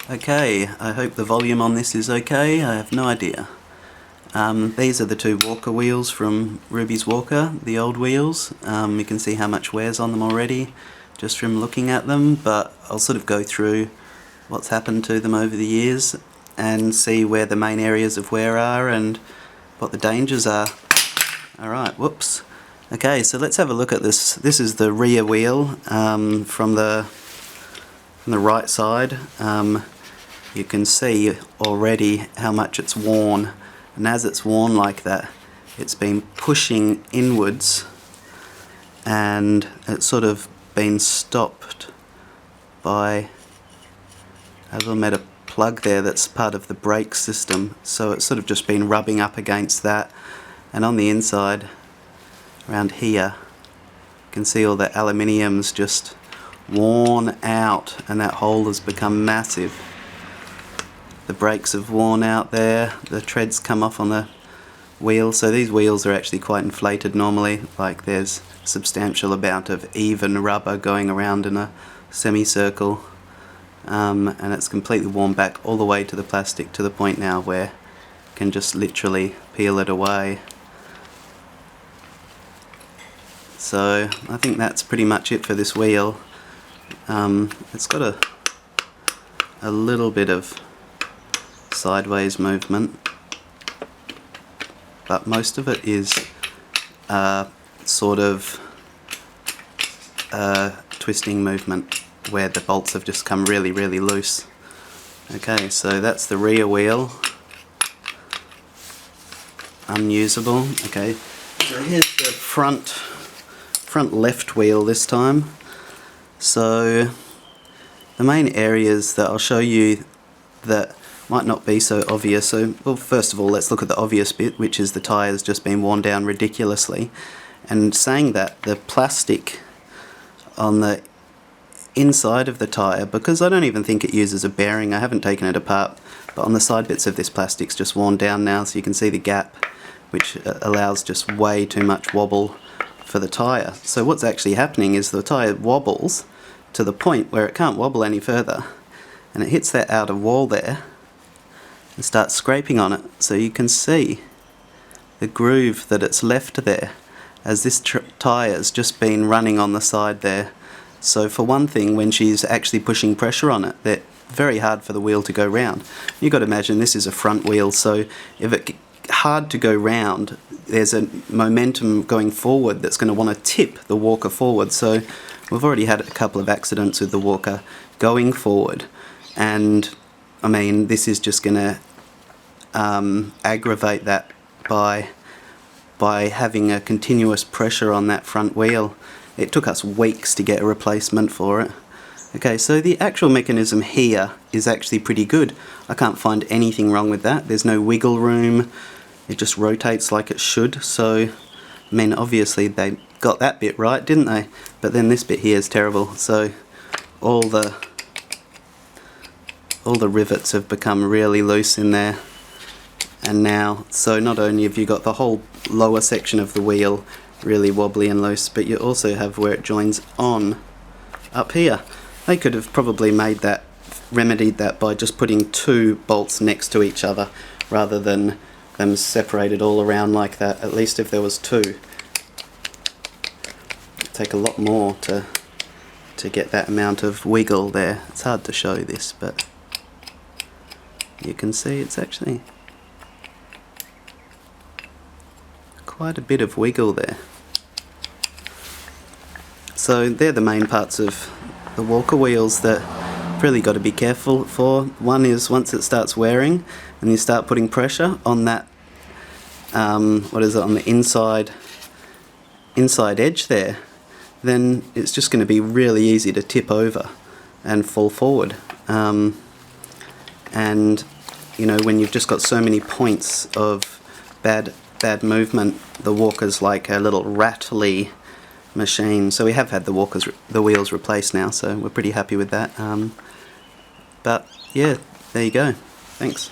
Okay, I hope the volume on this is okay. I have no idea. These are the two Walker wheels from Ruby's Walker, the old wheels. You can see how much wear's on them already just from looking at them, but I'll sort of go through what's happened to them over the years and see where the main areas of wear are and what the dangers are. Alright, whoops. Okay, so let's have a look at this. This is the rear wheel from the right side. You can see already how much it's worn, and as it's worn like that, it's been pushing inwards and it's sort of been stopped by a little metal plug there that's part of the brake system, so it's sort of just been rubbing up against that. And on the inside around here you can see all the aluminium's just worn out and that hole has become massive. The brakes have worn out there, the treads come off on the wheel, so these wheels are actually quite inflated normally, like there's a substantial amount of even rubber going around in a semicircle, and it's completely worn back all the way to the plastic to the point now where you can just literally peel it away. So I think that's pretty much it for this wheel. It's got a little bit of sideways movement, but most of it is sort of twisting movement where the bolts have just come really loose. Okay, so that's the rear wheel, unusable. Okay, so here's the front left wheel this time. So the main areas that I'll show you that might not be so obvious. So, well, first of all, let's look at the obvious bit, which is the tyre's just been worn down ridiculously. And saying that, the plastic on the inside of the tyre, because I don't even think it uses a bearing, I haven't taken it apart, but on the side bits of this plastic's just worn down now, so you can see the gap, which allows just way too much wobble for the tyre. So what's actually happening is the tyre wobbles to the point where it can't wobble any further, and it hits that outer wall there and starts scraping on it. So you can see the groove that it's left there as this tyre's just been running on the side there. So for one thing, when she's actually pushing pressure on it, they're very hard for the wheel to go round. You've got to imagine this is a front wheel, so if it's hard to go round, there's a momentum going forward that's going to want to tip the Walker forward. So we've already had a couple of accidents with the Walker going forward, and I mean, this is just going to aggravate that by having a continuous pressure on that front wheel. It took us weeks to get a replacement for it. Okay, so the actual mechanism here is actually pretty good. I can't find anything wrong with that. There's no wiggle room. It just rotates like it should. So, I mean, obviously they got that bit right, didn't they? But then this bit here is terrible. So all the rivets have become really loose in there, and now, so not only have you got the whole lower section of the wheel really wobbly and loose, but you also have where it joins on up here. They could have probably remedied that by just putting two bolts next to each other rather than them separated all around like that. At least if there was two, it'd take a lot more to get that amount of wiggle there. It's hard to show this, but you can see it's actually quite a bit of wiggle there. So they're the main parts of the Walker wheels that you've really got to be careful for. One is once it starts wearing and you start putting pressure on that, on the inside edge there, then it's just going to be really easy to tip over and fall forward. And you know, when you've just got so many points of bad movement, the Walker's like a little rattly machine. So we have had the wheels replaced now, so we're pretty happy with that. But yeah, there you go. Thanks.